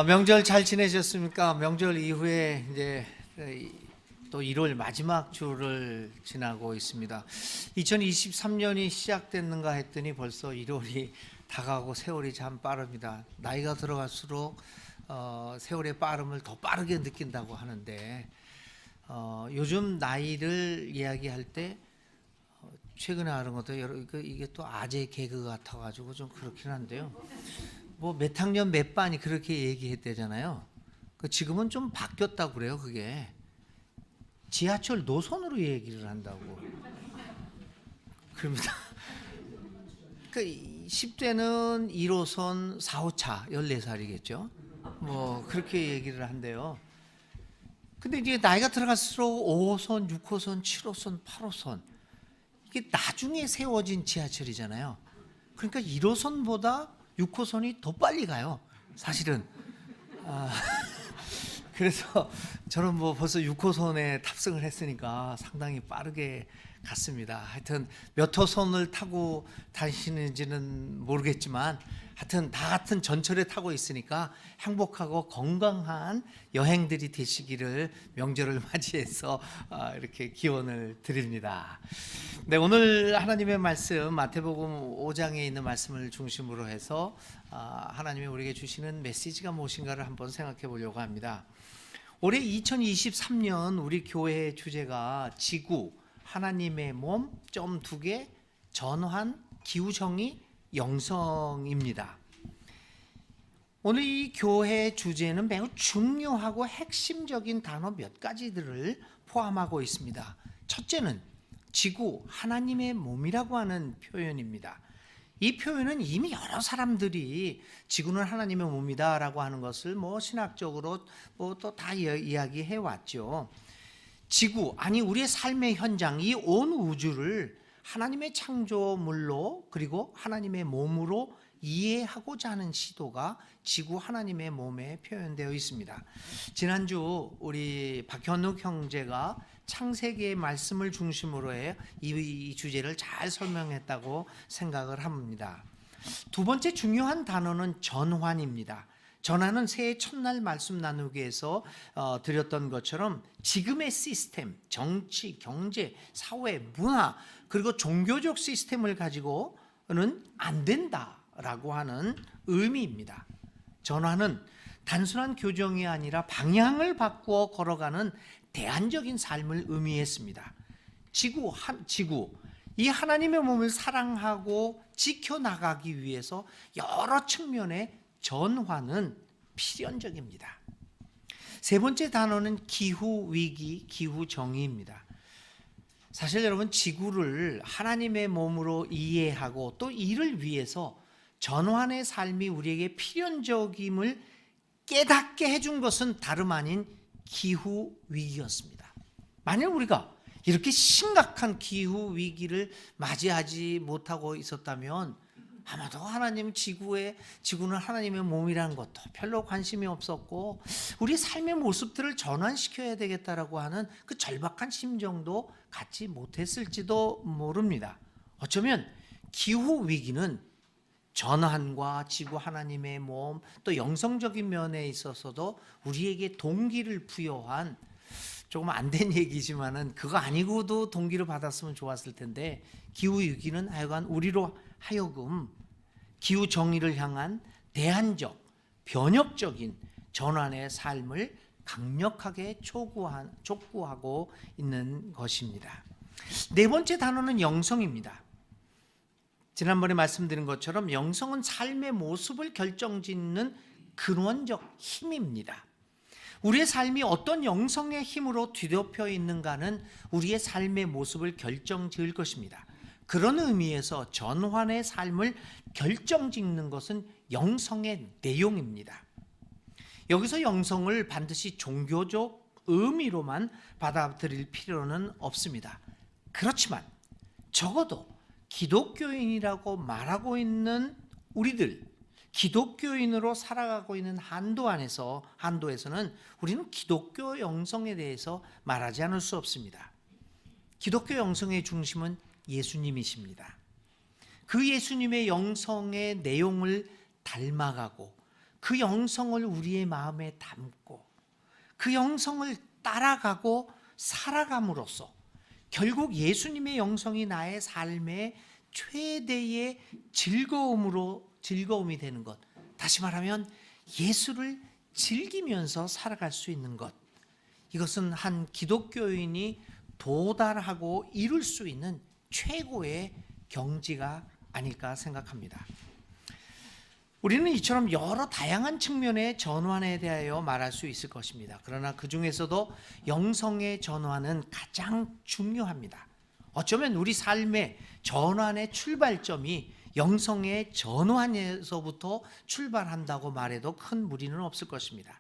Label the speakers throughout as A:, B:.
A: 명절 잘 지내셨습니까? 명절 이후에 이제 또 1월 마지막 주를 지나고 있습니다. 2023년이 시작됐는가 했더니 벌써 1월이 다가오고 세월이 참 빠릅니다. 나이가 들어갈수록 세월의 빠름을 더 빠르게 느낀다고 하는데 요즘 나이를 이야기할 때 최근에 알은 것도 이게 또 아재 개그 같아가지고 좀 그렇긴 한데요. 뭐 몇 학년 몇 반이 그렇게 얘기했대잖아요. 지금은 좀 바뀌었다고 그래요. 그게 지하철 노선으로 얘기를 한다고 그럽니다. 그 10대는 1호선 4호차 14살이겠죠. 뭐 그렇게 얘기를 한대요. 근데 이제 나이가 들어갈수록 5호선, 6호선, 7호선, 8호선 이게 나중에 세워진 지하철이잖아요. 그러니까 1호선보다 6호선이 더 빨리 가요. 사실은. 그래서 저는 뭐 벌써 6호선에 탑승을 했으니까 상당히 빠르게 갔습니다. 하여튼 몇 호선을 타고 다니시는지는 모르겠지만 하여튼 다 같은 전철에 타고 있으니까 행복하고 건강한 여행들이 되시기를 명절을 맞이해서 이렇게 기원을 드립니다. 네, 오늘 하나님의 말씀 마태복음 5장에 있는 말씀을 중심으로 해서 하나님이 우리에게 주시는 메시지가 무엇인가를 한번 생각해 보려고 합니다. 올해 2023년 우리 교회의 주제가 지구, 하나님의 몸, 점 2개, 전환, 기후정의, 영성입니다. 오늘 이 교회 주제는 매우 중요하고 핵심적인 단어 몇 가지들을 포함하고 있습니다. 첫째는 지구, 하나님의 몸이라고 하는 표현입니다. 이 표현은 이미 여러 사람들이 지구는 하나님의 몸이다라고 하는 것을 뭐 신학적으로 뭐 또 다 이야기해 왔죠. 지구, 아니 우리의 삶의 현장, 이 온 우주를 하나님의 창조물로 그리고 하나님의 몸으로 이해하고자 하는 시도가 지구 하나님의 몸에 표현되어 있습니다. 지난주 우리 박현욱 형제가 창세기의 말씀을 중심으로 해 이 주제를 잘 설명했다고 생각을 합니다. 두 번째 중요한 단어는 전환입니다. 전환은 새해 첫날 말씀 나누기에서 드렸던 것처럼 지금의 시스템, 정치, 경제, 사회, 문화 그리고 종교적 시스템을 가지고는 안 된다라고 하는 의미입니다. 전환은 단순한 교정이 아니라 방향을 바꾸어 걸어가는 대안적인 삶을 의미했습니다. 지구, 이 하나님의 몸을 사랑하고 지켜나가기 위해서 여러 측면의 전환은 필연적입니다. 세 번째 단어는 기후위기, 기후정의입니다. 사실 여러분 지구를 하나님의 몸으로 이해하고 또 이를 위해서 전환의 삶이 우리에게 필연적임을 깨닫게 해준 것은 다름 아닌 기후위기였습니다. 만약 우리가 이렇게 심각한 기후위기를 맞이하지 못하고 있었다면 아마도 하나님 지구는 하나님의 몸이라는 것도 별로 관심이 없었고 우리 삶의 모습들을 전환시켜야 되겠다라고 하는 그 절박한 심정도 갖지 못했을지도 모릅니다. 어쩌면 기후위기는 전환과 지구 하나님의 몸 또 영성적인 면에 있어서도 우리에게 동기를 부여한 조금 안 된 얘기지만은 그거 아니고도 동기를 받았으면 좋았을 텐데 기후위기는 하여간 우리로 하여금 기후정의를 향한 대안적, 변혁적인 전환의 삶을 강력하게 촉구하고 있는 것입니다. 네 번째 단어는 영성입니다. 지난번에 말씀드린 것처럼 영성은 삶의 모습을 결정짓는 근원적 힘입니다. 우리의 삶이 어떤 영성의 힘으로 뒤덮여 있는가는 우리의 삶의 모습을 결정지을 것입니다. 그런 의미에서 전환의 삶을 결정짓는 것은 영성의 내용입니다. 여기서 영성을 반드시 종교적 의미로만 받아들일 필요는 없습니다. 그렇지만 적어도 기독교인이라고 말하고 있는 우리들, 기독교인으로 살아가고 있는 한도에서는 우리는 기독교 영성에 대해서 말하지 않을 수 없습니다. 기독교 영성의 중심은 예수님이십니다. 그 예수님의 영성의 내용을 닮아가고 그 영성을 우리의 마음에 담고 그 영성을 따라가고 살아감으로써 결국 예수님의 영성이 나의 삶의 최대의 즐거움이 되는 것. 다시 말하면 예수를 즐기면서 살아갈 수 있는 것. 이것은 한 기독교인이 도달하고 이룰 수 있는 최고의 경지가 아닐까 생각합니다. 우리는 이처럼 여러 다양한 측면의 전환에 대하여 말할 수 있을 것입니다. 그러나 그 중에서도 영성의 전환은 가장 중요합니다. 어쩌면 우리 삶의 전환의 출발점이 영성의 전환에서부터 출발한다고 말해도 큰 무리는 없을 것입니다.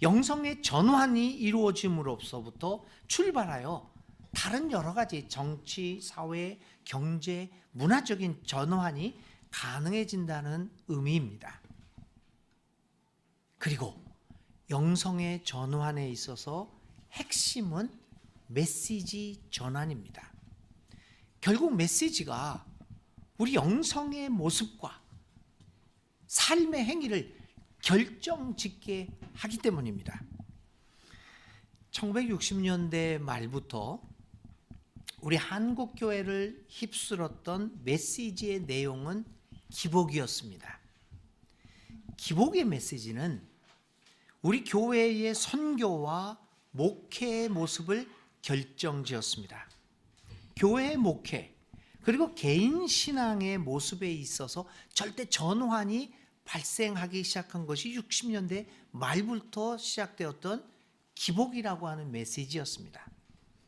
A: 영성의 전환이 이루어짐으로써부터 출발하여 다른 여러 가지 정치, 사회, 경제, 문화적인 전환이 가능해진다는 의미입니다. 그리고 영성의 전환에 있어서 핵심은 메시지 전환입니다. 결국 메시지가 우리 영성의 모습과 삶의 행위를 결정짓게 하기 때문입니다. 1960년대 말부터 우리 한국 교회를 휩쓸었던 메시지의 내용은 기복이었습니다. 기복의 메시지는 우리 교회의 선교와 목회의 모습을 결정지었습니다. 교회의 목회 그리고 개인 신앙의 모습에 있어서 절대 전환이 발생하기 시작한 것이 60년대 말부터 시작되었던 기복이라고 하는 메시지였습니다.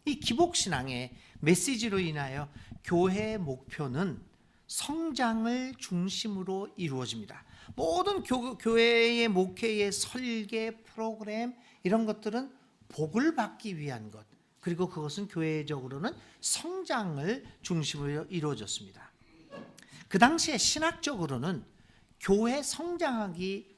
A: 이 기복신앙의 메시지로 인하여 교회의 목표는 성장을 중심으로 이루어집니다. 모든 교회의 목회의 설계, 프로그램 이런 것들은 복을 받기 위한 것, 그리고 그것은 교회적으로는 성장을 중심으로 이루어졌습니다. 그 당시에 신학적으로는 교회 성장학이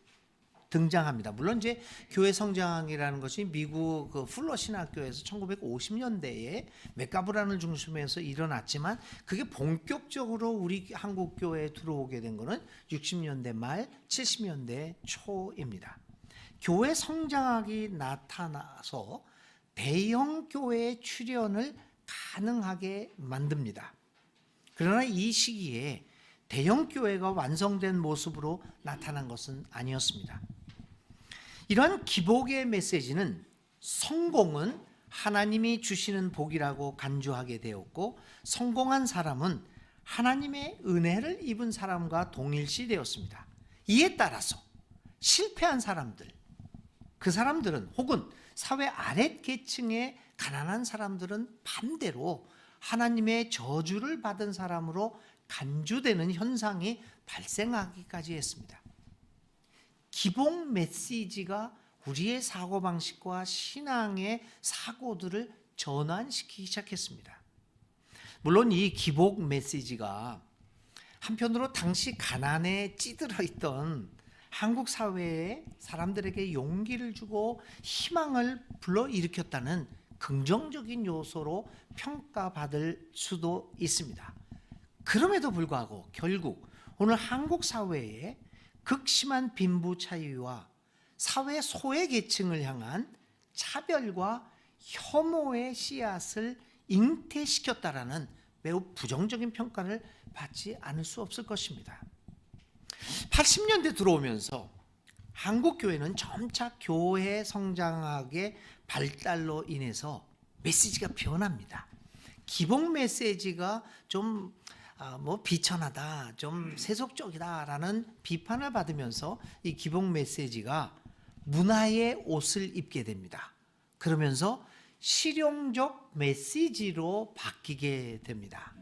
A: 등장합니다. 물론 이제 교회 성장이라는 것이 미국 풀러 신학교에서 1950년대에 맥가브란을 중심해서 일어났지만 그게 본격적으로 우리 한국 교회에 들어오게 된 것은 60년대 말 70년대 초입니다. 교회 성장학이 나타나서 대형 교회의 출현을 가능하게 만듭니다. 그러나 이 시기에 대형 교회가 완성된 모습으로 나타난 것은 아니었습니다. 이러한 기복의 메시지는 성공은 하나님이 주시는 복이라고 간주하게 되었고 성공한 사람은 하나님의 은혜를 입은 사람과 동일시 되었습니다. 이에 따라서 실패한 사람들, 그 사람들은 혹은 사회 아랫계층의 가난한 사람들은 반대로 하나님의 저주를 받은 사람으로 간주되는 현상이 발생하기까지 했습니다. 기복 메시지가 우리의 사고방식과 신앙의 사고들을 전환시키기 시작했습니다. 물론 이 기복 메시지가 한편으로 당시 가난에 찌들어 있던 한국 사회의 사람들에게 용기를 주고 희망을 불러일으켰다는 긍정적인 요소로 평가받을 수도 있습니다. 그럼에도 불구하고 결국 오늘 한국 사회에 극심한 빈부 차이와 사회 소외 계층을 향한 차별과 혐오의 씨앗을 잉태시켰다라는 매우 부정적인 평가를 받지 않을 수 없을 것입니다. 80년대 들어오면서 한국 교회는 점차 교회 성장학의 발달로 인해서 메시지가 변합니다. 기복 메시지가 좀 비천하다, 좀 세속적이다라는 비판을 받으면서 이 기복 메시지가 문화의 옷을 입게 됩니다. 그러면서 실용적 메시지로 바뀌게 됩니다.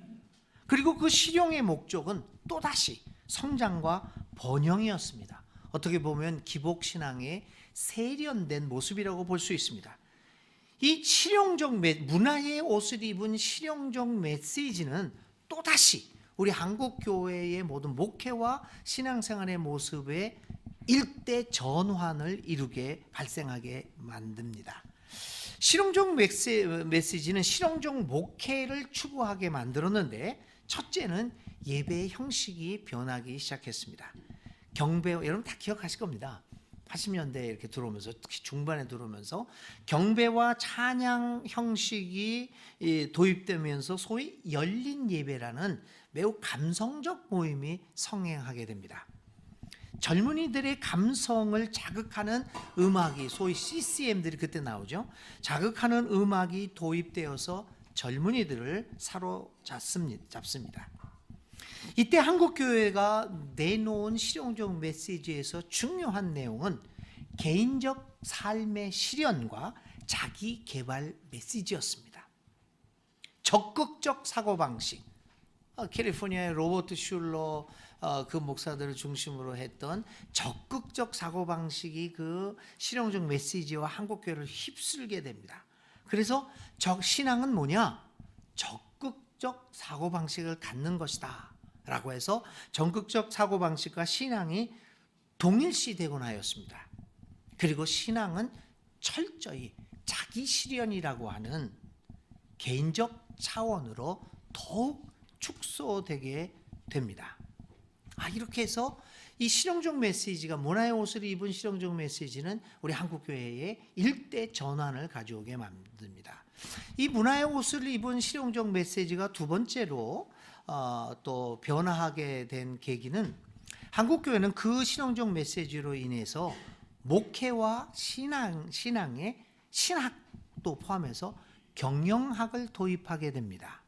A: 그리고 그 실용의 목적은 또다시 성장과 번영이었습니다. 어떻게 보면 기복신앙의 세련된 모습이라고 볼 수 있습니다. 이 실용적 문화의 옷을 입은 실용적 메시지는 또다시 우리 한국 교회의 모든 목회와 신앙생활의 모습에 일대 전환을 이루게 발생하게 만듭니다. 실용적 메시지는 실용적 목회를 추구하게 만들었는데 첫째는 예배의 형식이 변하기 시작했습니다. 경배, 여러분 다 기억하실 겁니다. 80년대에 이렇게 들어오면서, 특히 중반에 들어오면서 경배와 찬양 형식이 도입되면서 소위 열린 예배라는 매우 감성적 모임이 성행하게 됩니다. 젊은이들의 감성을 자극하는 음악이, 소위 CCM들이 그때 나오죠. 자극하는 음악이 도입되어서 젊은이들을 사로잡습니다. 이때 한국교회가 내놓은 실용적 메시지에서 중요한 내용은 개인적 삶의 실현과 자기 개발 메시지였습니다. 적극적 사고방식, 캘리포니아의 로버트 슐러 그 목사들을 중심으로 했던 적극적 사고방식이 그 실용적 메시지와 한국교회를 휩쓸게 됩니다. 그래서 신앙은 뭐냐? 적극적 사고방식을 갖는 것이다 라고 해서 적극적 사고방식과 신앙이 동일시되곤 하였습니다. 그리고 신앙은 철저히 자기 실현이라고 하는 개인적 차원으로 더욱 축소되게 됩니다. 이렇게 해서 이 실용적 메시지가, 문화의 옷을 입은 실용적 메시지는 우리 한국교회의 일대 전환을 가져오게 만듭니다. 이 문화의 옷을 입은 실용적 메시지가 두 번째로 또 변화하게 된 계기는, 한국교회는 그 실용적 메시지로 인해서 목회와 신앙의 신학도 포함해서 경영학을 도입하게 됩니다.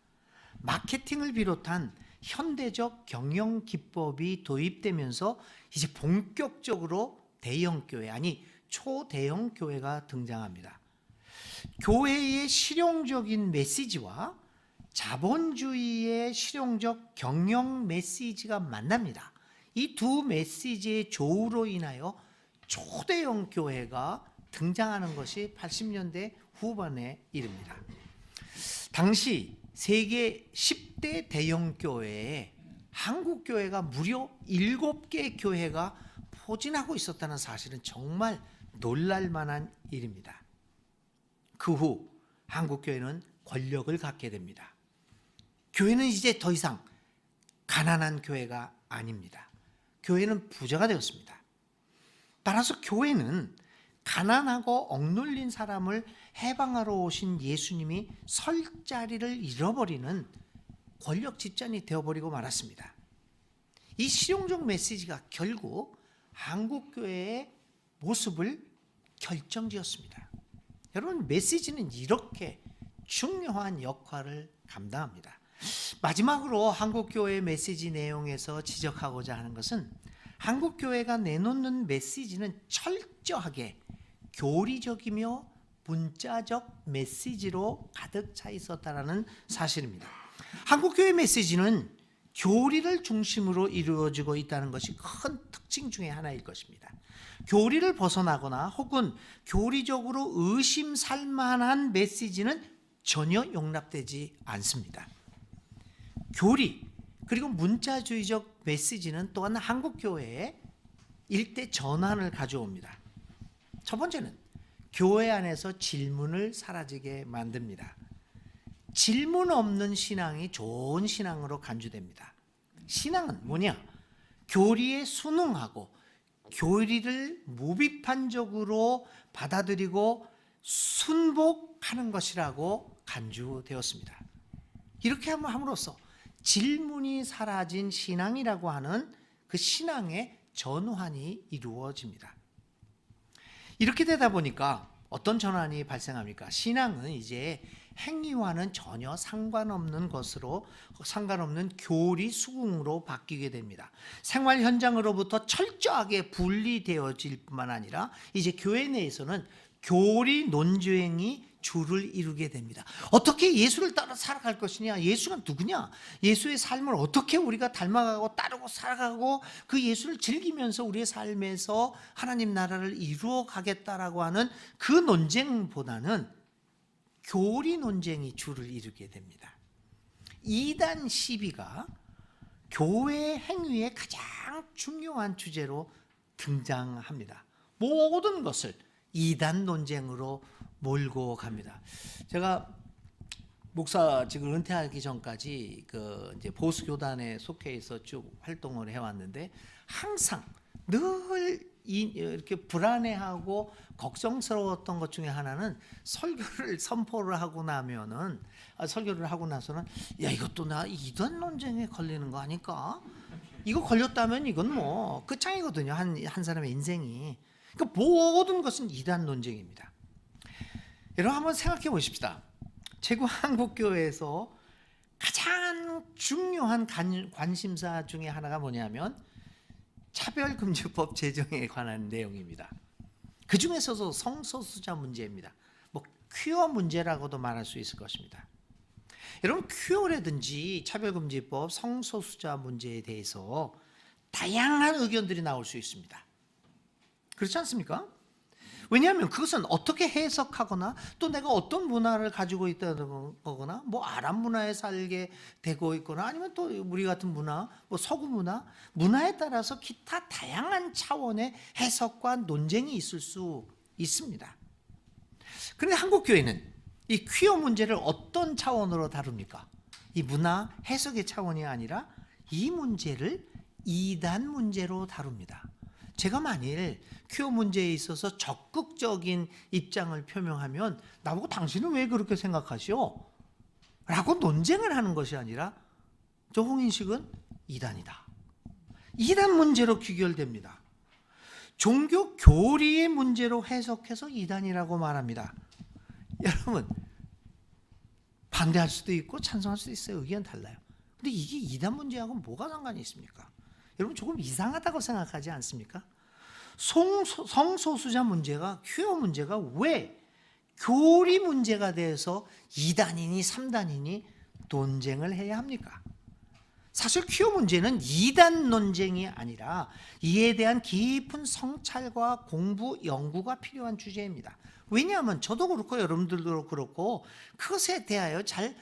A: 마케팅을 비롯한 현대적 경영 기법이 도입되면서 이제 본격적으로 대형교회, 아니 초대형 교회가 등장합니다. 교회의 실용적인 메시지와 자본주의의 실용적 경영 메시지가 만납니다. 이 두 메시지의 조우로 인하여 초대형 교회가 등장하는 것이 80년대 후반의 일입니다. 당시 세계 10대 대형 교회에 한국 교회가 무려 7개 교회가 포진하고 있었다는 사실은 정말 놀랄 만한 일입니다. 그 후 한국 교회는 권력을 갖게 됩니다. 교회는 이제 더 이상 가난한 교회가 아닙니다. 교회는 부자가 되었습니다. 따라서 교회는 가난하고 억눌린 사람을 해방하러 오신 예수님이 설 자리를 잃어버리는 권력 집단이 되어버리고 말았습니다. 이 실용적 메시지가 결국 한국교회의 모습을 결정지었습니다. 여러분, 메시지는 이렇게 중요한 역할을 감당합니다. 마지막으로 한국교회의 메시지 내용에서 지적하고자 하는 것은, 한국교회가 내놓는 메시지는 철저하게 교리적이며 문자적 메시지로 가득 차 있었다는 사실입니다. 한국교회 메시지는 교리를 중심으로 이루어지고 있다는 것이 큰 특징 중에 하나일 것입니다. 교리를 벗어나거나 혹은 교리적으로 의심살 만한 메시지는 전혀 용납되지 않습니다. 교리 그리고 문자주의적 메시지는 또한 한국교회의 일대 전환을 가져옵니다. 첫 번째는 교회 안에서 질문을 사라지게 만듭니다. 질문 없는 신앙이 좋은 신앙으로 간주됩니다. 신앙은 뭐냐? 교리에 순응하고 교리를 무비판적으로 받아들이고 순복하는 것이라고 간주되었습니다. 이렇게 함으로써 질문이 사라진 신앙이라고 하는 그 신앙의 전환이 이루어집니다. 이렇게 되다 보니까 어떤 전환이 발생합니까? 신앙은 이제 행위와는 전혀 상관없는 교리 수긍으로 바뀌게 됩니다. 생활 현장으로부터 철저하게 분리되어질 뿐만 아니라 이제 교회 내에서는 교리 논쟁이 주를 이루게 됩니다. 어떻게 예수를 따라 살아갈 것이냐? 예수가 누구냐? 예수의 삶을 어떻게 우리가 닮아가고 따르고 살아가고 그 예수를 즐기면서 우리의 삶에서 하나님 나라를 이루어 가겠다라고 하는 그 논쟁보다는 교리 논쟁이 주를 이루게 됩니다. 이단 시비가 교회 행위의 가장 중요한 주제로 등장합니다. 모든 것을 이단 논쟁으로 몰고 갑니다. 제가 목사직을 은퇴하기 전까지 이제 보수 교단에 속해 있어 쭉 활동을 해왔는데, 항상 늘 이렇게 불안해하고 걱정스러웠던 것 중에 하나는 설교를 선포를 하고 나면은 설교를 하고 나서는 야 이것도 나 이단 논쟁에 걸리는 거 아닐까? 이거 걸렸다면 이건 뭐 끝장이거든요. 한 사람의 인생이. 그러니까 모든 것은 이단 논쟁입니다. 여러분 한번 생각해 보십시다. 최고 한국교회에서 가장 중요한 관심사 중에 하나가 뭐냐면 차별금지법 제정에 관한 내용입니다. 그 중에서도 성소수자 문제입니다. 뭐 퀴어 문제라고도 말할 수 있을 것입니다. 여러분 퀴어라든지 차별금지법, 성소수자 문제에 대해서 다양한 의견들이 나올 수 있습니다. 그렇지 않습니까? 왜냐하면 그것은 어떻게 해석하거나 또 내가 어떤 문화를 가지고 있다는 거거나 뭐 아랍 문화에 살게 되고 있거나 아니면 또 우리 같은 문화, 뭐 서구 문화에 따라서 기타 다양한 차원의 해석과 논쟁이 있을 수 있습니다. 그런데 한국교회는 이 퀴어 문제를 어떤 차원으로 다룹니까? 이 문화 해석의 차원이 아니라 이 문제를 이단 문제로 다룹니다. 제가 만일 퀴어 문제에 있어서 적극적인 입장을 표명하면 나보고 당신은 왜 그렇게 생각하시오? 라고 논쟁을 하는 것이 아니라 저 홍인식은 이단이다. 이단 문제로 귀결됩니다. 종교 교리의 문제로 해석해서 이단이라고 말합니다. 여러분 반대할 수도 있고 찬성할 수도 있어요. 의견 달라요. 근데 이게 이단 문제하고 뭐가 상관이 있습니까? 여러분 조금 이상하다고 생각하지 않습니까? 성소수자 문제가 퀴어 문제가 왜 교리 문제가 돼서 2단이니 3단이니 논쟁을 해야 합니까? 사실 퀴어 문제는 2단 논쟁이 아니라 이에 대한 깊은 성찰과 공부, 연구가 필요한 주제입니다. 왜냐하면 저도 그렇고 여러분들도 그렇고 그것에 대하여 잘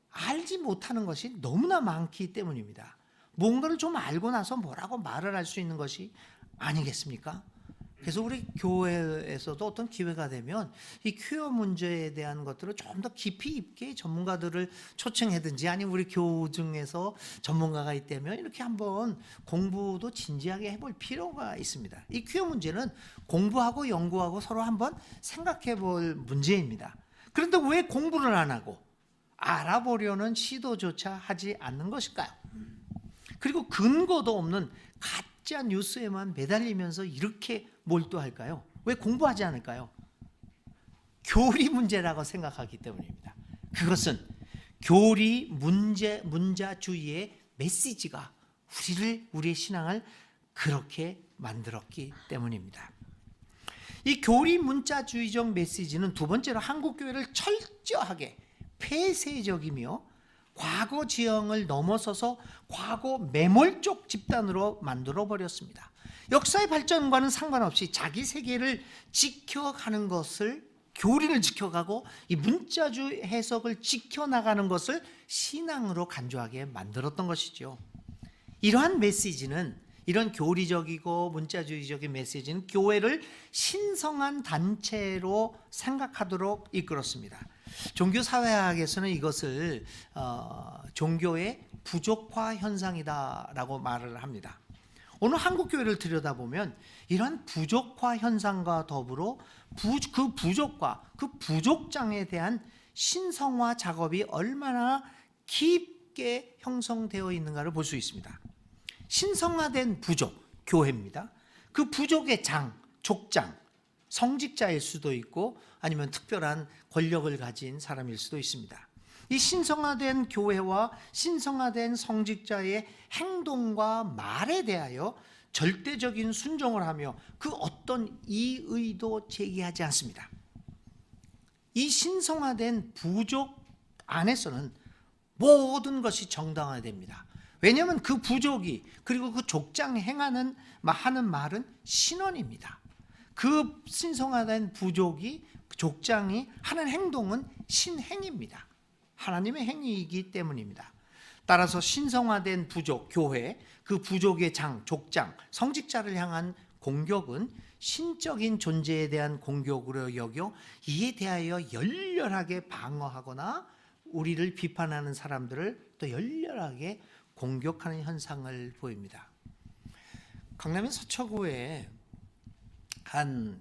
A: 알지 못하는 것이 너무나 많기 때문입니다. 뭔가를 좀 알고 나서 뭐라고 말을 할 수 있는 것이 아니겠습니까? 그래서 우리 교회에서도 어떤 기회가 되면 이 퀴어 문제에 대한 것들을 좀 더 깊이 있게 전문가들을 초청하든지 아니면 우리 교우 중에서 전문가가 있다면 이렇게 한번 공부도 진지하게 해볼 필요가 있습니다. 이 퀴어 문제는 공부하고 연구하고 서로 한번 생각해 볼 문제입니다. 그런데 왜 공부를 안 하고 알아보려는 시도조차 하지 않는 것일까요? 그리고 근거도 없는 가짜 뉴스에만 매달리면서 이렇게 몰두할까요? 왜 공부하지 않을까요? 교리 문제라고 생각하기 때문입니다. 그것은 교리 문자주의의 메시지가 우리의 신앙을 그렇게 만들었기 때문입니다. 이 교리 문자주의적 메시지는 두 번째로 한국교회를 철저하게 폐쇄적이며 과거 지형을 넘어서서 과거 매몰적 집단으로 만들어 버렸습니다. 역사의 발전과는 상관없이 자기 세계를 지켜가는 것을 교리를 지켜가고 이 문자주의 해석을 지켜나가는 것을 신앙으로 간주하게 만들었던 것이죠. 이러한 메시지는 이런 교리적이고 문자주의적인 메시지는 교회를 신성한 단체로 생각하도록 이끌었습니다. 종교사회학에서는 이것을 종교의 부족화 현상이다라고 말을 합니다. 오늘 한국교회를 들여다보면 이러한 부족화 현상과 더불어 그 부족과 그 부족장에 대한 신성화 작업이 얼마나 깊게 형성되어 있는가를 볼 수 있습니다. 신성화된 부족, 교회입니다. 그 부족의 장, 족장, 성직자일 수도 있고 아니면 특별한 권력을 가진 사람일 수도 있습니다. 이 신성화된 교회와 신성화된 성직자의 행동과 말에 대하여 절대적인 순종을 하며 그 어떤 이의도 제기하지 않습니다. 이 신성화된 부족 안에서는 모든 것이 정당화됩니다. 왜냐하면 그 부족이 그리고 그 족장이 하는 말은 신원입니다. 그 신성화된 부족이 족장이 하는 행동은 신행입니다. 하나님의 행위이기 때문입니다. 따라서 신성화된 부족, 교회, 그 부족의 장, 족장, 성직자를 향한 공격은 신적인 존재에 대한 공격으로 여겨 이에 대하여 열렬하게 방어하거나 우리를 비판하는 사람들을 또 열렬하게 공격하는 현상을 보입니다. 강남의 서초구에 한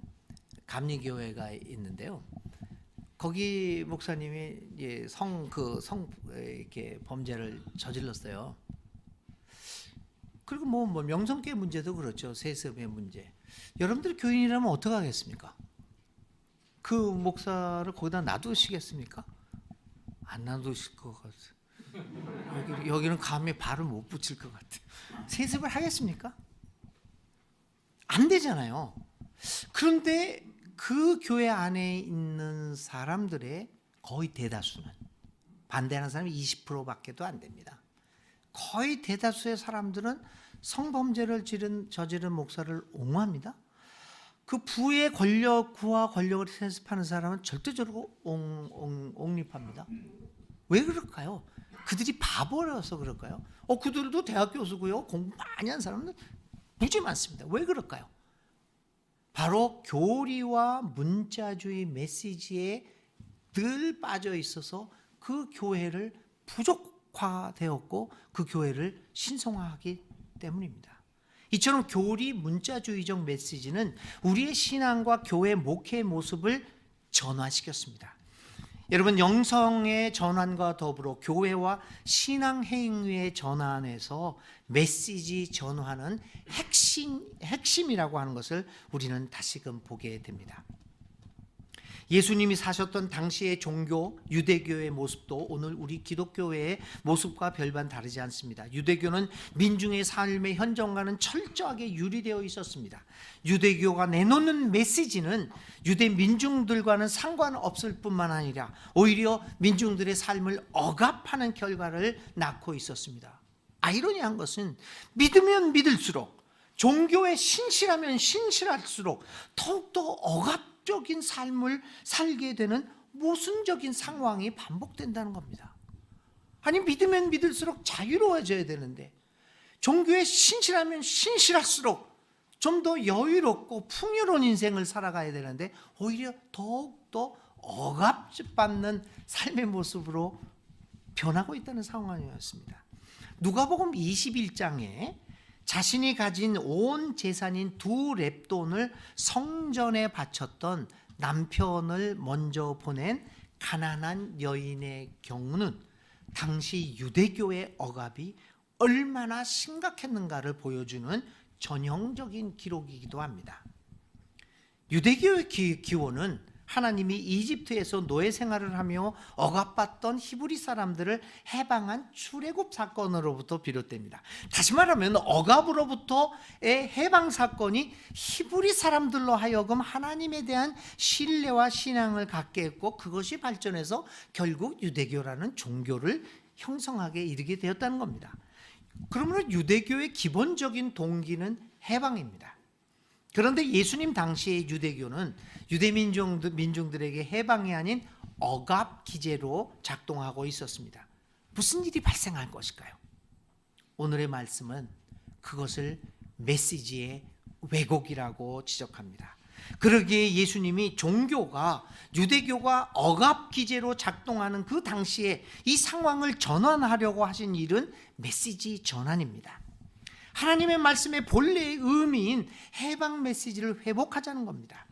A: 감리교회가 있는데요. 거기 목사님이 이렇게 범죄를 저질렀어요. 그리고 뭐 명성죄 문제도 그렇죠. 세습의 문제. 여러분들 교인이라면 어떻게 하겠습니까? 그 목사를 거기다 놔두시겠습니까? 안 놔두실 것 같아요. 여기는 감히 발을 못 붙일 것 같아요. 세습을 하겠습니까? 안 되잖아요. 그런데 그 교회 안에 있는 사람들의 거의 대다수는, 반대하는 사람이 20%밖에도 안 됩니다. 거의 대다수의 사람들은 성범죄를 저지른 목사를 옹호합니다. 그 부의 부와 권력을 세습하는 사람은 절대적으로 옹립합니다. 왜 그럴까요? 그들이 바보라서 그럴까요? 그들도 대학 교수고요. 공부 많이 한 사람은 무지 많습니다. 왜 그럴까요? 바로 교리와 문자주의 메시지에 늘 빠져 있어서 그 교회를 부족화되었고 그 교회를 신성화하기 때문입니다. 이처럼 교리 문자주의적 메시지는 우리의 신앙과 교회 목회의 모습을 전환시켰습니다. 여러분, 영성의 전환과 더불어 교회와 신앙 행위의 전환에서 메시지 전환은 핵심이라고 하는 것을 우리는 다시금 보게 됩니다. 예수님이 사셨던 당시의 종교, 유대교의 모습도 오늘 우리 기독교회의 모습과 별반 다르지 않습니다. 유대교는 민중의 삶의 현정과는 철저하게 유리되어 있었습니다. 유대교가 내놓는 메시지는 유대 민중들과는 상관없을 뿐만 아니라 오히려 민중들의 삶을 억압하는 결과를 낳고 있었습니다. 아이러니한 것은 믿으면 믿을수록, 종교에 신실하면 신실할수록 더욱더 억압적인 삶을 살게 되는 모순적인 상황이 반복된다는 겁니다. 아니, 믿으면 믿을수록 자유로워져야 되는데 종교에 신실하면 신실할수록 좀 더 여유롭고 풍요로운 인생을 살아가야 되는데 오히려 더욱더 억압받는 삶의 모습으로 변하고 있다는 상황이었습니다. 누가복음 21장에 자신이 가진 온 재산인 2렙돈을 성전에 바쳤던 남편을 먼저 보낸 가난한 여인의 경우는 당시 유대교의 억압이 얼마나 심각했는가를 보여주는 전형적인 기록이기도 합니다. 유대교의 기원은 하나님이 이집트에서 노예 생활을 하며 억압받던 히브리 사람들을 해방한 출애굽 사건으로부터 비롯됩니다. 다시 말하면 억압으로부터의 해방 사건이 히브리 사람들로 하여금 하나님에 대한 신뢰와 신앙을 갖게 했고 그것이 발전해서 결국 유대교라는 종교를 형성하게 이르게 되었다는 겁니다. 그러므로 유대교의 기본적인 동기는 해방입니다. 그런데 예수님 당시의 유대교는 유대 민중들에게 해방이 아닌 억압 기제로 작동하고 있었습니다. 무슨 일이 발생할 것일까요? 오늘의 말씀은 그것을 메시지의 왜곡이라고 지적합니다. 그러기에 예수님이 종교가 유대교가 억압 기제로 작동하는 그 당시에 이 상황을 전환하려고 하신 일은 메시지 전환입니다. 하나님의 말씀의 본래의 의미인 해방 메시지를 회복하자는 겁니다.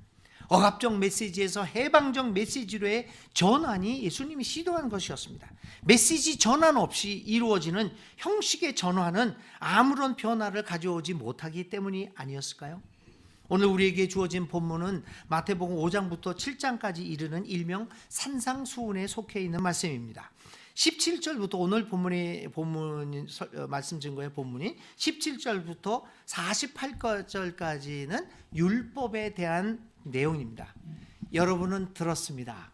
A: 억압적 메시지에서 해방적 메시지로의 전환이 예수님이 시도한 것이었습니다. 메시지 전환 없이 이루어지는 형식의 전환은 아무런 변화를 가져오지 못하기 때문이 아니었을까요? 오늘 우리에게 주어진 본문은 마태복음 5장부터 7장까지 이르는 일명 산상수훈에 속해 있는 말씀입니다. 17절부터 오늘 본문 말씀 증거의 본문이 17절부터 48절까지는 율법에 대한 내용입니다. 여러분은 들었습니다.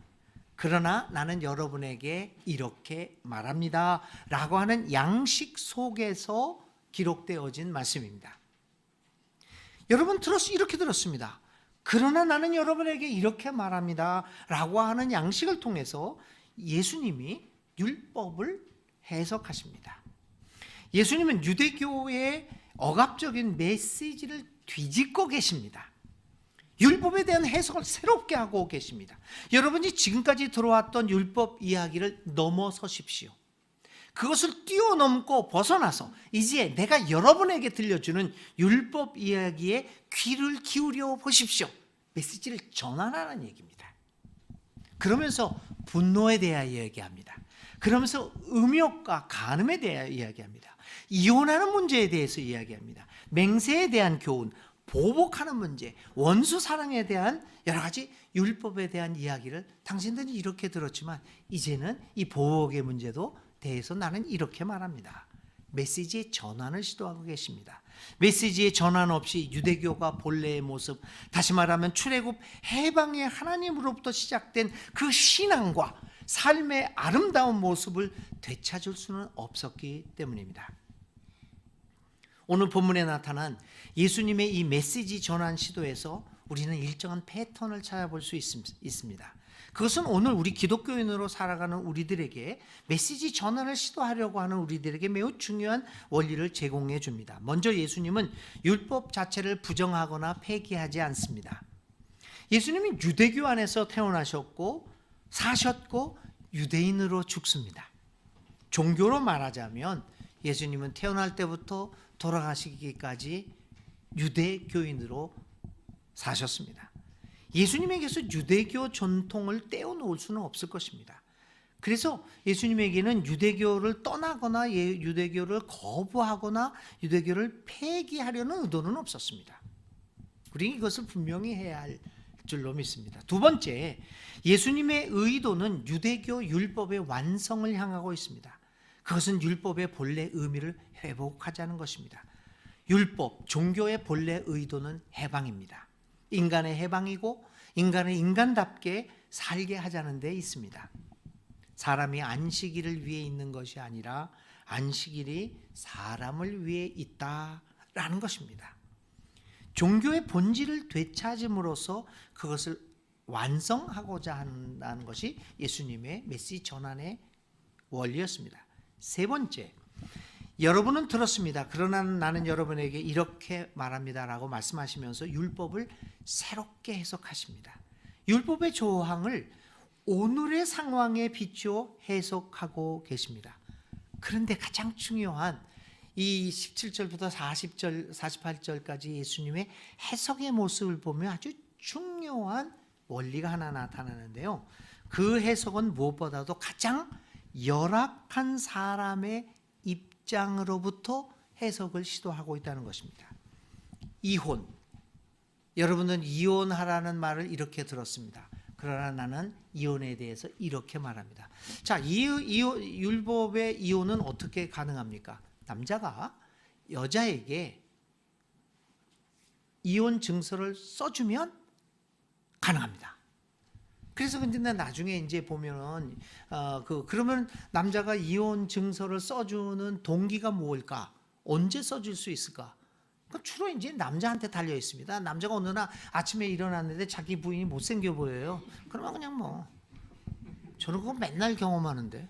A: 그러나 나는 여러분에게 이렇게 말합니다. 라고 하는 양식 속에서 기록되어진 말씀입니다. 여러분 이렇게 들었습니다. 그러나 나는 여러분에게 이렇게 말합니다. 라고 하는 양식을 통해서 예수님이 율법을 해석하십니다. 예수님은 유대교의 억압적인 메시지를 뒤집고 계십니다. 율법에 대한 해석을 새롭게 하고 계십니다. 여러분이 지금까지 들어왔던 율법 이야기를 넘어서십시오. 그것을 뛰어넘고 벗어나서 이제 내가 여러분에게 들려주는 율법 이야기에 귀를 기울여 보십시오. 메시지를 전환하는 얘기입니다. 그러면서 분노에 대하여 이야기합니다. 그러면서 음욕과 간음에 대하여 이야기합니다. 이혼하는 문제에 대해서 이야기합니다. 맹세에 대한 교훈, 보복하는 문제, 원수 사랑에 대한 여러 가지 율법에 대한 이야기를 당신들이 이렇게 들었지만 이제는 이 보복의 문제도 대해서 나는 이렇게 말합니다. 메시지의 전환을 시도하고 계십니다. 메시지의 전환 없이 유대교가 본래의 모습, 다시 말하면 출애굽 해방의 하나님으로부터 시작된 그 신앙과 삶의 아름다운 모습을 되찾을 수는 없었기 때문입니다. 오늘 본문에 나타난 예수님의 이 메시지 전환 시도에서 우리는 일정한 패턴을 찾아볼 수 있습니다. 그것은 오늘 우리 기독교인으로 살아가는 우리들에게 메시지 전환을 시도하려고 하는 우리들에게 매우 중요한 원리를 제공해 줍니다. 먼저 예수님은 율법 자체를 부정하거나 폐기하지 않습니다. 예수님이 유대교 안에서 태어나셨고 사셨고 유대인으로 죽습니다. 종교로 말하자면 예수님은 태어날 때부터 돌아가시기까지 유대교인으로 사셨습니다. 예수님에게서 유대교 전통을 떼어놓을 수는 없을 것입니다. 그래서 예수님에게는 유대교를 떠나거나 유대교를 거부하거나 유대교를 폐기하려는 의도는 없었습니다. 우리는 이것을 분명히 해야 할 줄로 믿습니다. 두 번째, 예수님의 의도는 유대교 율법의 완성을 향하고 있습니다. 그것은 율법의 본래 의미를 회복하자는 것입니다. 율법, 종교의 본래 의도는 해방입니다. 인간의 해방이고 인간을 인간답게 살게 하자는 데 있습니다. 사람이 안식일을 위해 있는 것이 아니라 안식일이 사람을 위해 있다라는 것입니다. 종교의 본질을 되찾음으로써 그것을 완성하고자 한다는 것이 예수님의 메시지 전환의 원리였습니다. 세 번째, 여러분은 들었습니다. 그러나 나는 여러분에게 이렇게 말합니다라고 말씀하시면서 율법을 새롭게 해석하십니다. 율법의 조항을 오늘의 상황에 비추어 해석하고 계십니다. 그런데 가장 중요한 이 17절부터 40절, 48절까지 예수님의 해석의 모습을 보면 아주 중요한 원리가 하나 나타나는데요. 그 해석은 무엇보다도 가장 열악한 사람의 입장으로부터 해석을 시도하고 있다는 것입니다. 이혼. 여러분은 이혼하라는 말을 이렇게 들었습니다. 그러나 나는 이혼에 대해서 이렇게 말합니다. 자, 율법의 이혼은 어떻게 가능합니까? 남자가 여자에게 이혼 증서를 써주면 가능합니다. 그래서 근데 나중에 이제 보면은 그러면 남자가 이혼 증서를 써주는 동기가 뭘까? 언제 써줄 수 있을까? 주로 이제 남자한테 달려 있습니다. 남자가 어느 날 아침에 일어났는데 자기 부인이 못생겨 보여요. 그러면 그냥 뭐 저는 그거 맨날 경험하는데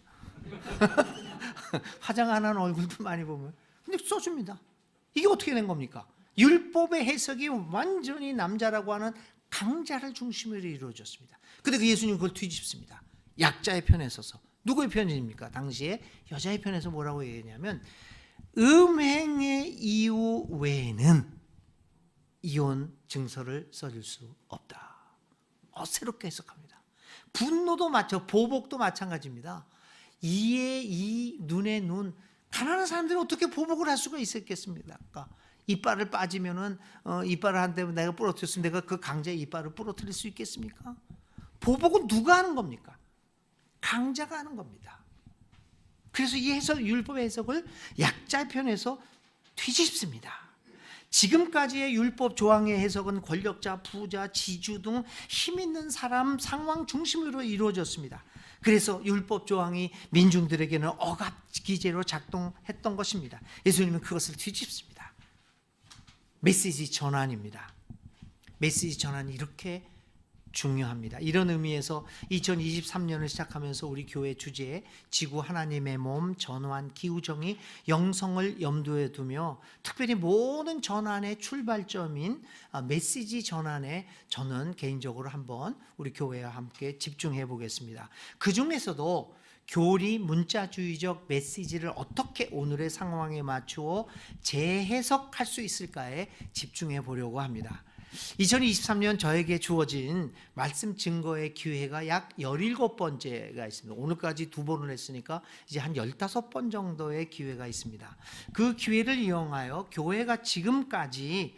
A: 화장 안 한 얼굴도 많이 보면 근데 써줍니다. 이게 어떻게 된 겁니까? 율법의 해석이 완전히 남자라고 하는 강자를 중심으로 이루어졌습니다. 근데 그 예수님 그걸 뒤집습니다. 약자의 편에 서서. 누구의 편입니까? 당시에 여자의 편에서 뭐라고 얘기했냐면 음행의 이유 외에는 이혼 증서를 써줄 수 없다. 새롭게 해석합니다. 분노도 보복도 마찬가지입니다. 이에 이, 눈에 눈. 가난한 사람들이 어떻게 보복을 할 수가 있었겠습니까? 이빨을 빠지면은 이빨을 한 대면 내가 부러뜨렸으면 내가 그 강자의 이빨을 부러뜨릴 수 있겠습니까? 보복은 누가 하는 겁니까? 강자가 하는 겁니다. 그래서 이 율법의 해석을 약자의 편에서 뒤집습니다. 지금까지의 율법 조항의 해석은 권력자, 부자, 지주 등 힘 있는 사람 상황 중심으로 이루어졌습니다. 그래서 율법 조항이 민중들에게는 억압 기제로 작동했던 것입니다. 예수님은 그것을 뒤집습니다. 메시지 전환입니다. 메시지 전환이 이렇게 중요합니다. 이런 의미에서 2023년을 시작하면서 우리 교회 주제에 지구 하나님의 몸, 전환, 기후정의, 영성을 염두에 두며 특별히 모든 전환의 출발점인 메시지 전환에 저는 개인적으로 한번 우리 교회와 함께 집중해 보겠습니다. 그 중에서도 교리 문자주의적 메시지를 어떻게 오늘의 상황에 맞추어 재해석할 수 있을까에 집중해 보려고 합니다. 2023년 저에게 주어진 말씀 증거의 기회가 약 17번째가 있습니다. 오늘까지 2번을 했으니까 이제 한 15번 정도의 기회가 있습니다. 그 기회를 이용하여 교회가 지금까지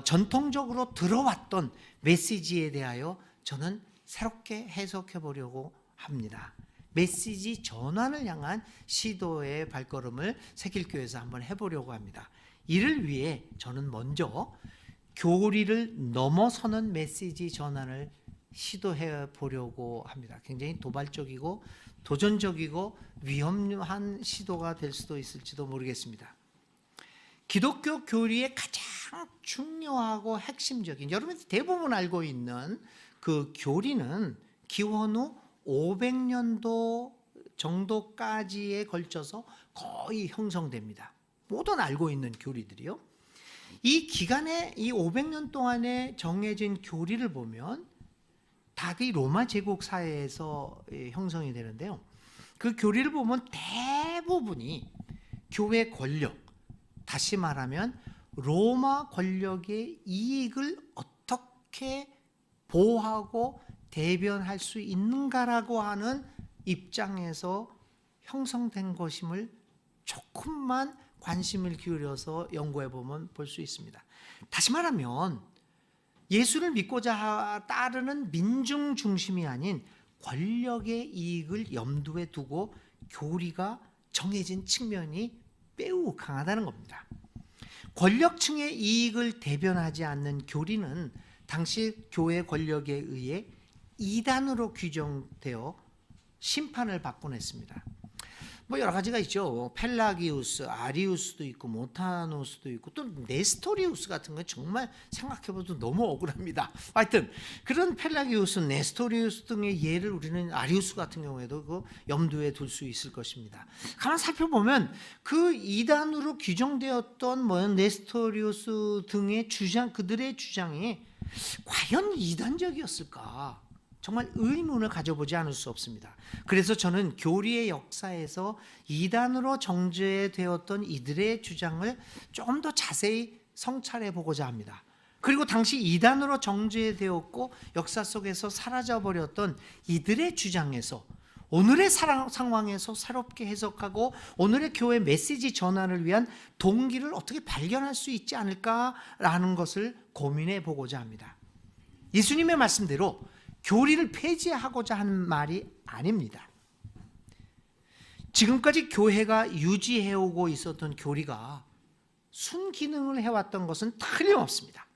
A: 전통적으로 들어왔던 메시지에 대하여 저는 새롭게 해석해 보려고 합니다. 메시지 전환을 향한 시도의 발걸음을 새길교회에서 한번 해보려고 합니다. 이를 위해 저는 먼저 교리를 넘어서는 메시지 전환을 시도해 보려고 합니다. 굉장히 도발적이고 도전적이고 위험한 시도가 될 수도 있을지도 모르겠습니다. 기독교 교리의 가장 중요하고 핵심적인, 여러분들 대부분 알고 있는 그 교리는 기원 후 500년도 정도까지에 걸쳐서 거의 형성됩니다. 모든 알고 있는 교리들이요. 이 기간에, 이 500년 동안에 정해진 교리를 보면 다 그 로마 제국 사회에서 형성이 되는데요. 그 교리를 보면 대부분이 교회 권력, 다시 말하면 로마 권력의 이익을 어떻게 보호하고 대변할 수 있는가라고 하는 입장에서 형성된 것임을 조금만 관심을 기울여서 연구해 보면 볼 수 있습니다. 다시 말하면 예수를 믿고자 따르는 민중 중심이 아닌 권력의 이익을 염두에 두고 교리가 정해진 측면이 매우 강하다는 겁니다. 권력층의 이익을 대변하지 않는 교리는 당시 교회 권력에 의해 이단으로 규정되어 심판을 받곤 했습니다. 뭐 여러 가지가 있죠. 펠라기우스, 아리우스도 있고 모타노스도 있고 또 네스토리우스 같은 건 정말 생각해봐도 너무 억울합니다. 하여튼 그런 펠라기우스, 네스토리우스 등의 예를 우리는 아리우스 같은 경우에도 그 염두에 둘 수 있을 것입니다. 가만 살펴보면 그 이단으로 규정되었던 뭐 네스토리우스 등의 주장, 그들의 주장이 과연 이단적이었을까? 정말 의문을 가져보지 않을 수 없습니다. 그래서 저는 교리의 역사에서 이단으로 정죄되었던 이들의 주장을 조금 더 자세히 성찰해 보고자 합니다. 그리고 당시 이단으로 정죄되었고 역사 속에서 사라져버렸던 이들의 주장에서 오늘의 상황에서 새롭게 해석하고 오늘의 교회 메시지 전환을 위한 동기를 어떻게 발견할 수 있지 않을까라는 것을 고민해 보고자 합니다. 예수님의 말씀대로 교리를 폐지하고자 하는 말이 아닙니다. 지금까지 교회가 유지해오고 있었던 교리가 순기능을 해왔던 것은 틀림없습니다.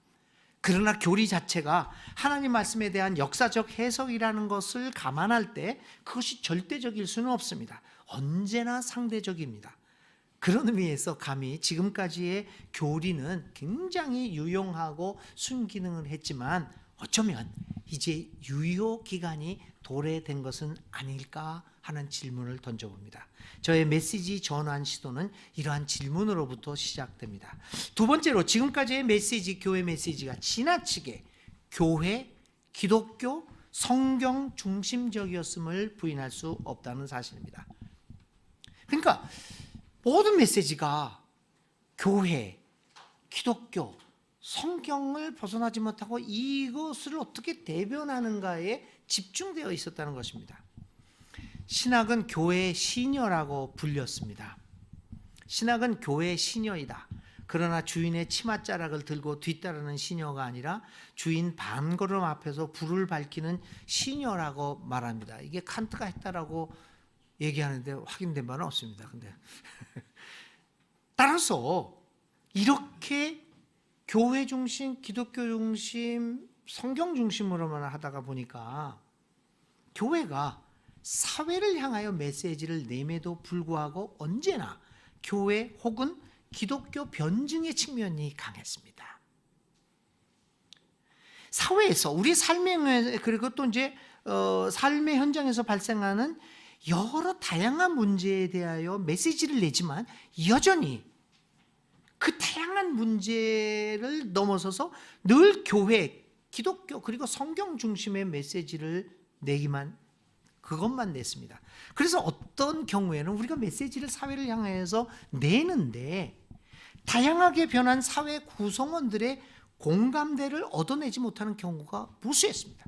A: 그러나 교리 자체가 하나님 말씀에 대한 역사적 해석이라는 것을 감안할 때 그것이 절대적일 수는 없습니다. 언제나 상대적입니다. 그런 의미에서 감히 지금까지의 교리는 굉장히 유용하고 순기능을 했지만 어쩌면 이제 유효 기간이 도래된 것은 아닐까 하는 질문을 던져봅니다. 저의 메시지 전환 시도는 이러한 질문으로부터 시작됩니다. 두 번째로 지금까지의 메시지, 교회 메시지가 지나치게 교회, 기독교, 성경 중심적이었음을 부인할 수 없다는 사실입니다. 그러니까 모든 메시지가 교회, 기독교, 성경을 벗어나지 못하고 이것을 어떻게 대변하는가에 집중되어 있었다는 것입니다. 신학은 교회의 시녀라고 불렸습니다. 신학은 교회의 시녀이다. 그러나 주인의 치맛자락을 들고 뒤따르는 시녀가 아니라 주인 반걸음 앞에서 불을 밝히는 시녀라고 말합니다. 이게 칸트가 했다라고 얘기하는데 확인된 바는 없습니다. 근데 따라서 이렇게 교회 중심, 기독교 중심, 성경 중심으로만 하다가 보니까 교회가 사회를 향하여 메시지를 내매도 불구하고 언제나 교회 혹은 기독교 변증의 측면이 강했습니다. 사회에서 우리 삶의 그리고 또 이제 삶의 현장에서 발생하는 여러 다양한 문제에 대하여 메시지를 내지만 여전히 그 다양한 문제를 넘어서서 늘 교회, 기독교 그리고 성경 중심의 메시지를 내기만 그것만 냈습니다. 그래서 어떤 경우에는 우리가 메시지를 사회를 향해서 내는데 다양하게 변한 사회 구성원들의 공감대를 얻어내지 못하는 경우가 무수했습니다.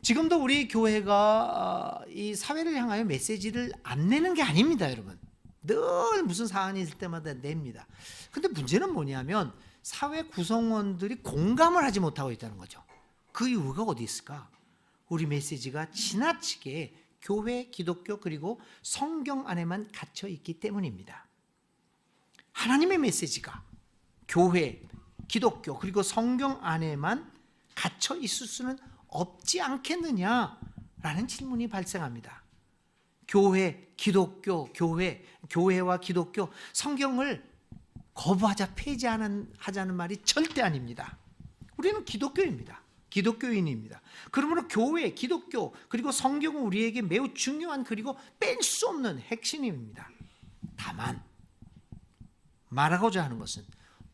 A: 지금도 우리 교회가 이 사회를 향하여 메시지를 안 내는 게 아닙니다, 여러분. 늘 무슨 사안이 있을 때마다 냅니다. 근데 문제는 뭐냐면 사회 구성원들이 공감을 하지 못하고 있다는 거죠. 그 이유가 어디 있을까? 우리 메시지가 지나치게 교회, 기독교 그리고 성경 안에만 갇혀 있기 때문입니다. 하나님의 메시지가 교회, 기독교 그리고 성경 안에만 갇혀 있을 수는 없지 않겠느냐라는 질문이 발생합니다. 교회, 기독교, 교회와 기독교, 성경을 거부하자, 폐지하자는 말이 절대 아닙니다. 우리는 기독교입니다. 기독교인입니다. 그러므로 교회, 기독교 그리고 성경은 우리에게 매우 중요한 그리고 뺄 수 없는 핵심입니다. 다만 말하고자 하는 것은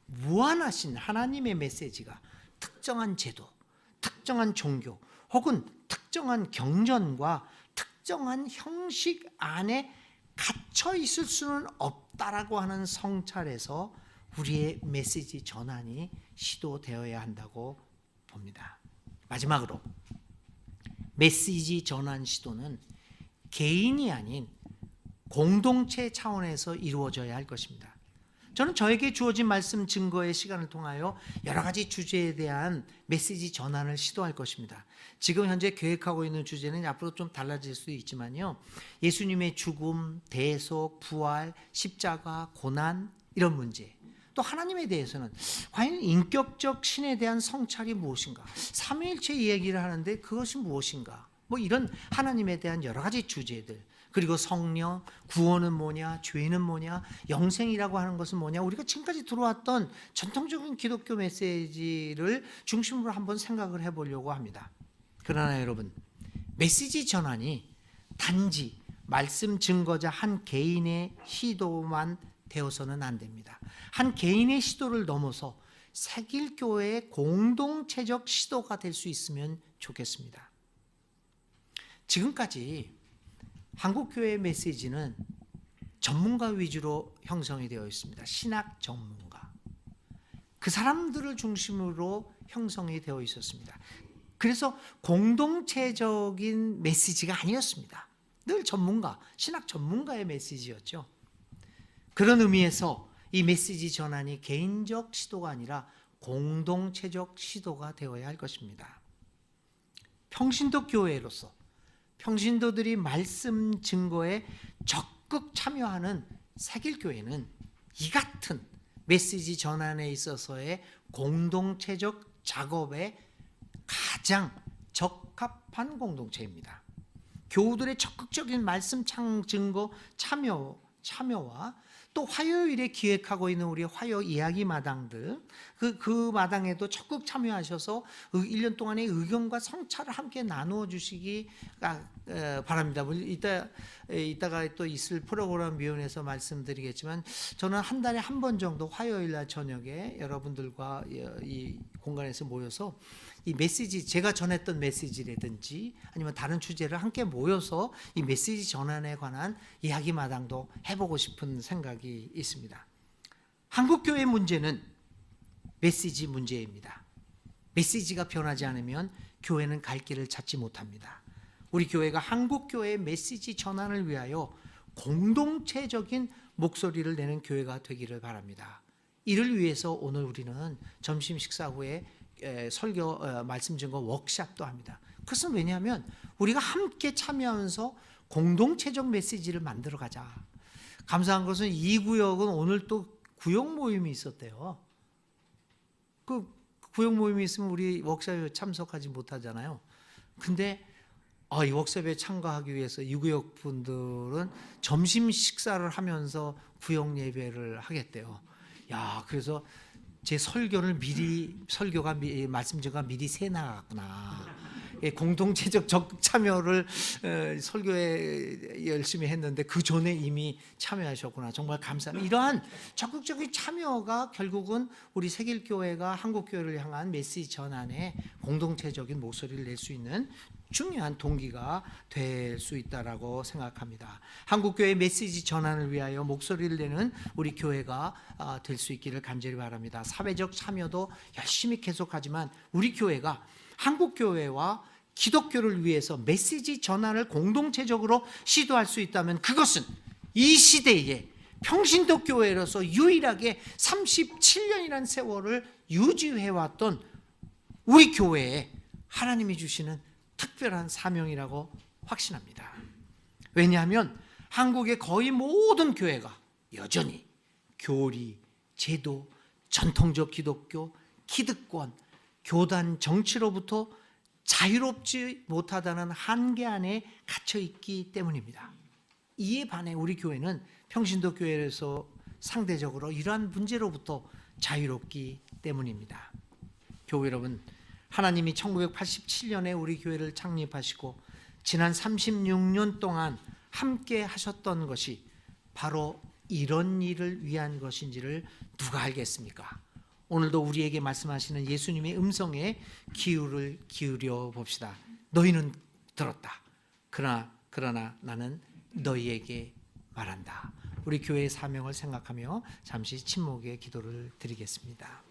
A: 무한하신 하나님의 메시지가 특정한 제도, 특정한 종교 혹은 특정한 경전과 특정한 형식 안에 갇혀 있을 수는 없다라고 하는 성찰에서 우리의 메시지 전환이 시도되어야 한다고 봅니다. 마지막으로 메시지 전환 시도는 개인이 아닌 공동체 차원에서 이루어져야 할 것입니다. 저는 저에게 주어진 말씀 증거의 시간을 통하여 여러 가지 주제에 대한 메시지 전환을 시도할 것입니다. 지금 현재 계획하고 있는 주제는 앞으로 좀 달라질 수도 있지만요. 예수님의 죽음, 대속, 부활, 십자가, 고난 이런 문제. 또 하나님에 대해서는 과연 인격적 신에 대한 성찰이 무엇인가? 삼위일체 이야기를 하는데 그것이 무엇인가? 뭐 이런 하나님에 대한 여러 가지 주제들. 그리고 성령, 구원은 뭐냐, 죄는 뭐냐, 영생이라고 하는 것은 뭐냐, 우리가 지금까지 들어왔던 전통적인 기독교 메시지를 중심으로 한번 생각을 해보려고 합니다. 그러나 여러분, 메시지 전환이 단지 말씀 증거자 한 개인의 시도만 되어서는 안 됩니다. 한 개인의 시도를 넘어서 새길교회의 공동체적 시도가 될 수 있으면 좋겠습니다. 지금까지 한국교회의 메시지는 전문가 위주로 형성이 되어 있습니다. 신학 전문가. 그 사람들을 중심으로 형성이 되어 있었습니다. 그래서 공동체적인 메시지가 아니었습니다. 늘 전문가, 신학 전문가의 메시지였죠. 그런 의미에서 이 메시지 전환이 개인적 시도가 아니라 공동체적 시도가 되어야 할 것입니다. 평신도 교회로서 평신도들이 말씀 증거에 적극 참여하는 새길교회는 이 같은 메시지 전환에 있어서의 공동체적 작업에 가장 적합한 공동체입니다. 교우들의 적극적인 말씀 증거 참여와 또 화요일에 기획하고 있는 우리 화요 이야기 마당들 그 마당에도 적극 참여하셔서 1년 동안의 의견과 성찰을 함께 나누어 주시기 바랍니다. 이따가 또 있을 프로그램 위원회에서 말씀드리겠지만 저는 한 달에 한 번 정도 화요일 날 저녁에 여러분들과 이 공간에서 모여서 이 메시지, 제가 전했던 메시지라든지 아니면 다른 주제를 함께 모여서 이 메시지 전환에 관한 이야기 마당도 해보고 싶은 생각이 있습니다. 한국교회 문제는 메시지 문제입니다. 메시지가 변하지 않으면 교회는 갈 길을 찾지 못합니다. 우리 교회가 한국교회의 메시지 전환을 위하여 공동체적인 목소리를 내는 교회가 되기를 바랍니다. 이를 위해서 오늘 우리는 점심 식사 후에 설교 말씀 증거 워크숍도 합니다. 그것은 왜냐하면 우리가 함께 참여하면서 공동체적 메시지를 만들어 가자. 감사한 것은 이 구역은 오늘 또 구역 모임이 있었대요. 그 구역 모임이 있으면 우리 워크숍에 참석하지 못하잖아요. 근데 이 워크숍에 참가하기 위해서 이 구역 분들은 점심 식사를 하면서 구역 예배를 하겠대요. 그래서 제 설교가 말씀제가 미리 새 나갔구나. 공동체적 적극 참여를 설교에 열심히 했는데 그 전에 이미 참여하셨구나. 정말 감사합니다. 이러한 적극적인 참여가 결국은 우리 세길교회가 한국교회를 향한 메시지 전환에 공동체적인 목소리를 낼 수 있는 중요한 동기가 될 수 있다라고 생각합니다. 한국교회 메시지 전환을 위하여 목소리를 내는 우리 교회가 될 수 있기를 간절히 바랍니다. 사회적 참여도 열심히 계속하지만 우리 교회가 한국교회와 기독교를 위해서 메시지 전환을 공동체적으로 시도할 수 있다면 그것은 이 시대에 평신도 교회로서 유일하게 37년이라는 세월을 유지해왔던 우리 교회에 하나님이 주시는 특별한 사명이라고 확신합니다. 왜냐하면 한국의 거의 모든 교회가 여전히 교리, 제도, 전통적 기독교, 기득권, 교단 정치로부터 자유롭지 못하다는 한계 안에 갇혀 있기 때문입니다. 이에 반해 우리 교회는 평신도 교회에서 상대적으로 이러한 문제로부터 자유롭기 때문입니다. 교회 여러분, 하나님이 1987년에 우리 교회를 창립하시고 지난 36년 동안 함께 하셨던 것이 바로 이런 일을 위한 것인지를 누가 알겠습니까? 오늘도 우리에게 말씀하시는 예수님의 음성에 귀를 기울여 봅시다. 너희는 들었다. 그러나 나는 너희에게 말한다. 우리 교회의 사명을 생각하며 잠시 침묵의 기도를 드리겠습니다.